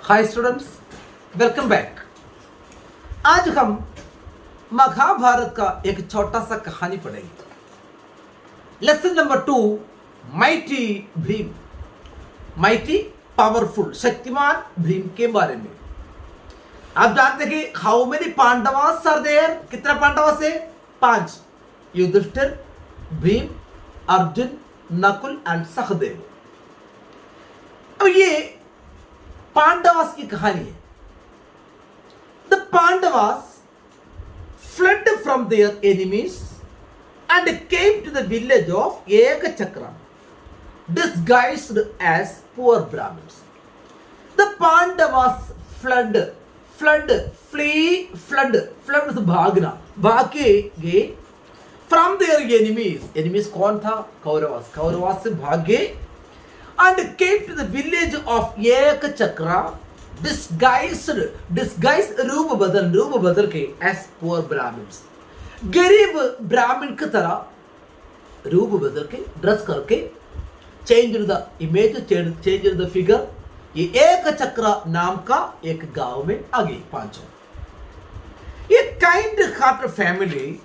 Hi students, welcome back. आज हम महाभारत का एक छोटा सा कहानी पढ़ेंगे। Lesson number 2, mighty Bhim. Mighty powerful, शक्तिमान भीम के बारे में। आप जानते हैं कि how many Pandavas are there, कितना पांडवास है? 5। युधिष्ठिर, भीम, अर्जुन, नकुल एंड सहदेव। अब ये पांडवास की कहानी है। The Pandavas fled from their enemies and came to the village of Ekachakra, disguised as poor Brahmins. The Pandavas fled means भागना, भाग के गए from their enemies. enemies कौन था? कौरवास। कौरवास से भाग गए and came to the village of Ekachakra, disguised रूप बदल के as poor Brahmins, गरीब ब्राह्मण की तरह रूप बदल के, ड्रेस करके, change the image, change the figure. ये एक चक्र नाम का एक गांव में आ गई पांचों। ये kind heart family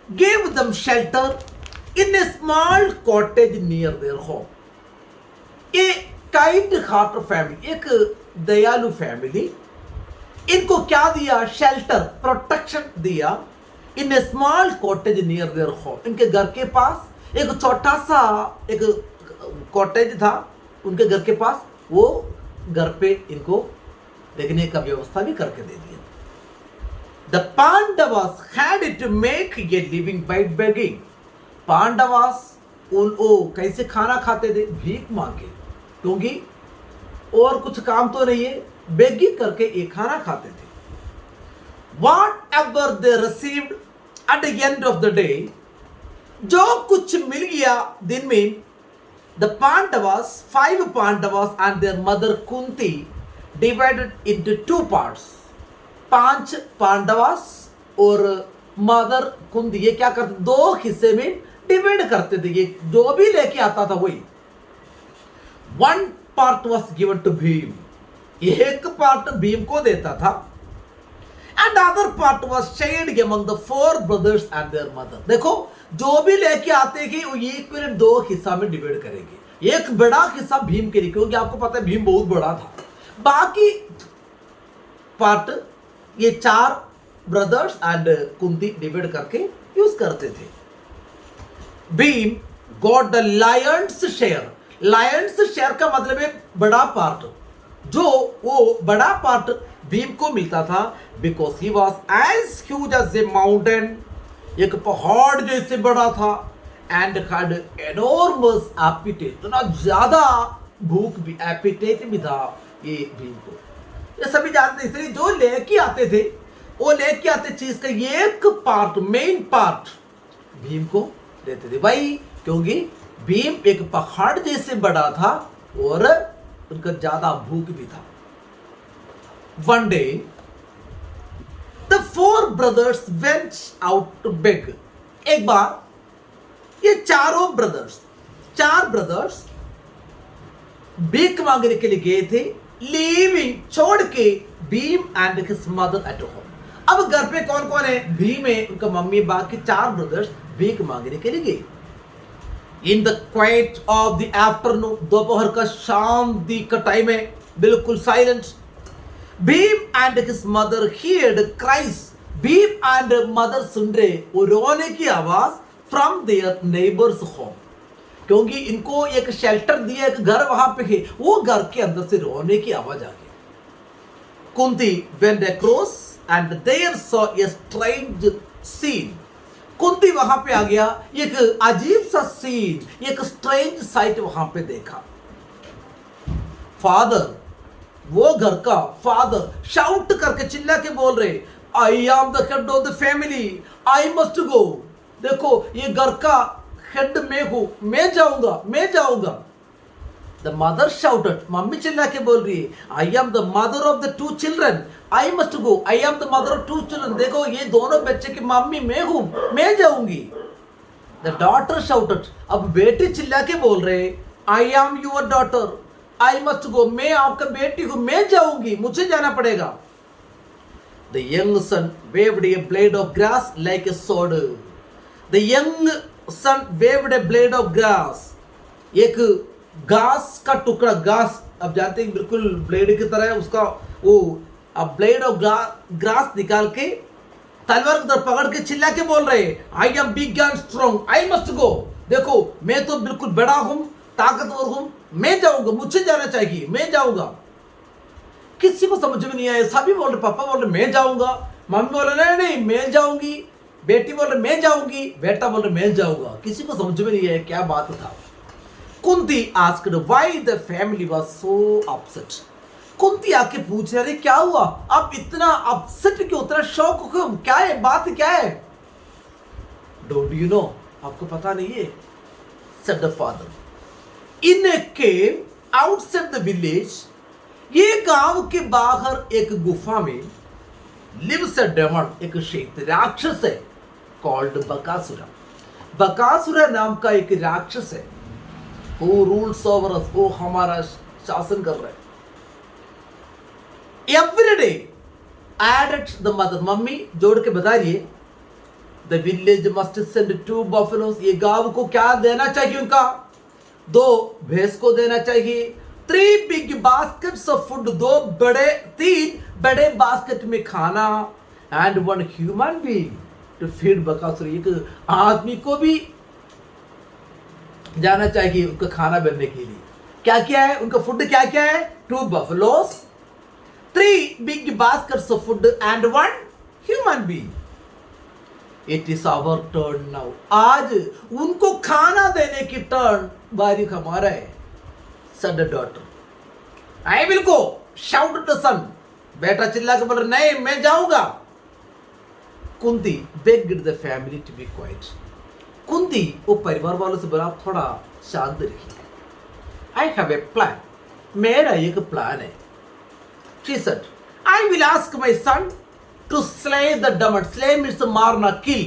gave them shelter in a small cottage near their home. ये काइंड हार्ट फैमिली, एक दयालु फैमिली, इनको क्या दिया? शेल्टर, प्रोटेक्शन दिया। In a small cottage near their home, इनके घर के पास एक छोटा सा एक कॉटेज था उनके घर के पास। वो घर पे इनको रहने का व्यवस्था भी करके दे दिया। The Pandavas had to make a living by begging. Pandavas कैसे खाना खाते थे? भीख मांग के, क्योंकि और कुछ काम तो नहीं है, बेगिंग करके ये खाना खाते थे। Whatever they received at the end of the day, जो कुछ मिल गया दिन में, the Pandavas, 5 Pandavas and their mother Kunti divided into 2 parts. 5 Pandavas और मदर कुंती ये क्या करते? 2 हिस्से में डिवाइड करते थे। ये जो भी लेके आता था वही। 1 part was given to Bhim, एक पार्ट भीम को देता था। and other part was shared among the 4 brothers and their mother. देखो, जो भी लेके आते कि वो इक्वल 2 हिस्सा में डिवाइड करेंगे। एक बड़ा हिस्सा भीम के लिए, क्योंकि आपको पता है भीम बहुत बड़ा था। बाकी पार्ट ये 4 ब्रदर्स एंड कुंती डिवाइड करके यूज करते थे। Bhim got the Lions share. Lions share का मतलब है बड़ा पार्ट, जो वो बड़ा पार्ट भीम को मिलता था, because he was as huge as a mountain, एक पहाड़ जैसे बड़ा था, एंड हैड एनॉर्मस एपिटेट, इतना ज्यादा भूख भी, एपिटेट भी था ये भीम को। ये सभी जानते, इसलिए जो लेके आते थे वो लेके आते चीज का एक पार्ट, मेन पार्ट भीम को देते थे भाई, क्योंकि भीम एक पहाड़ जैसे बड़ा था और उनका ज्यादा भूख भी था। One day, the 4 brothers went out to beg. एक बार ये 4 ब्रदर्स भीख मांगने के लिए गए थे, लीविंग, छोड़ के Bhim and his mother at home. अब घर पे कौन कौन है? भीम है, उनका मम्मी, बाकी 4 ब्रदर्स भीख मांगने के लिए गए। In the quiet of the afternoon, दोपहर का शांति का टाइम है, बिल्कुल silent. Bhim and his mother heard cries. Bhim and mother सुन रहे वो रोने की आवाज फ्रॉम देयर नेबर्स होम, क्योंकि इनको एक शेल्टर दिया, एक घर वहां पे है, वो घर के अंदर से रोने की आवाज आ गई। Kunti went across and there saw a strange scene. Kunti वहां पे आ गया, एक अजीब सा सीन, एक स्ट्रेंज साइट वहां पे देखा। फादर, वो घर का फादर शाउट करके चिल्ला के बोल रहे, I am the head of the family, I must go. देखो, ये घर का हेड मैं हूं, मैं जाऊंगा। द मदर शाउटेड, मम्मी चिल्ला के बोल रही है, I am the mother of the 2 children, I must go, I am the mother of 2 children. देखो, ये दोनों बच्चे की मम्मी मैं हूं, मैं जाऊंगी। द डॉटर शाउटेड, अब बेटी चिल्ला के बोल रहे, I am your daughter, I must go, मैं आपका बेटी हूं, मैं जाऊंगी, मुझे जाना पड़ेगा. The young son waved a blade of grass like a sword. The young son waved a blade of grass. एक घास का टुकड़ा, घास अब जानते हैं बिल्कुल ब्लेड की तरह है उसका, वो अब ब्लेड ऑफ ग्रास निकाल के तलवार की तरफ पकड़ के चिल्ला के बोल रहे, I am big and strong, I must go. देखो मैं तो बिल्कुल बड़ा हूं, ताकतवर हूं, मैं जाऊंगा, मुझे जाना चाहिए, मैं जाऊंगा. किसी को समझ में नहीं आया, सभी बोल रहे, पापा बोल रहे मैं जाऊंगा, मम्मी बोल रहे नहीं नहीं मैं जाऊंगी, बेटी बोल रहे मैं जाऊंगी, बेटा बोल रहे मैं जाऊंगा. किसी को समझ में नहीं आया क्या बात था. Kunti asked why the family was so upset. Kunti आके पूछ रहे क्या हुआ, आप इतना अपसेट क्यों, इतना शौक क्यों, क्या है बात, क्या है. डोंट यू नो, आपको पता नहीं है, said the father. In A cave outside the village, ये गांव के बाहर एक गुफा में लिव्स अ डेमन, एक शैतान राक्षस है, कॉल्ड बकासुरा. बकासुरा नाम का एक राक्षस है, वो रूल्स ओवर अस, वो हमारा शासन कर रहा है. Every day added the mother, mummy जोड़ के बता रही है, the village must send 2 buffaloes, ये गांव को क्या देना चाहिए, उनका 2 भैंस को देना चाहिए. 3 बिग बास्केट्स ऑफ फूड, 3 बड़े बास्केट में खाना, and 1 human being to feed Bakasur, एक आदमी को भी जाना चाहिए उनका खाना बनने के लिए. क्या क्या है उनका फूड, क्या क्या है, 2 buffaloes, 3 big baskets of food and 1 human being. It is our turn now, आज उनको खाना देने की टर्न बारी हमारा है. said the daughter. I will go, shouted the son. बेटा चिल्ला के बोल रहा नहीं मैं जाऊंगा. Kunti begged the family to be quiet. Kunti वो परिवार वालों से बोला थोड़ा शांत रहिए. I have a plan. मेरा एक प्लान है. She said, I will ask my son to slay the demon. Slay means मारना, kill.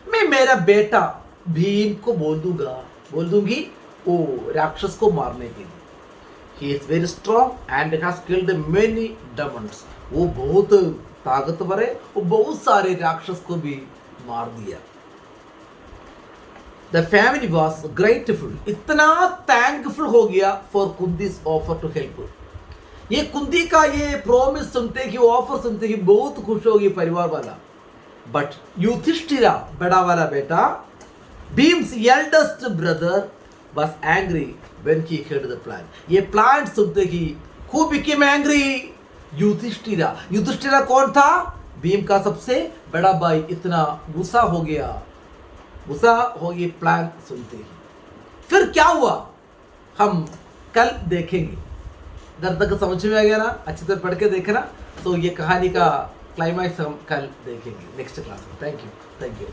मैं मेरा बेटा भीम को बोल दूंगी वो राक्षस को मारने के लिए. He is very strong and has killed many demons. वो बहुत ताकतवर है, वो बहुत सारे राक्षस को भी मार दिया. The family was grateful. इतना thankful हो गया for Kunti's offer to help. ये कुंती का ये प्रॉमिस सुनते कि ऑफर सुनते कि बहुत खुश हो गई परिवार वाला. बट युधिष्ठिरा बड़ा वाला बेटा, Bhim's eldest brother was angry when he heard the plan. ये प्लान सुनते ही who became angry? Yudhishthira. Yudhishthira कौन था, भीम का सबसे बड़ा भाई. इतना गुस्सा हो गया प्लान सुनते ही. फिर क्या हुआ हम कल देखेंगे. दर्द तक समझ में आ गया ना, अच्छी तरह पढ़ के देखना. तो ये कहानी का क्लाइमैक्स हम कल देखेंगे नेक्स्ट क्लास में. Thank you.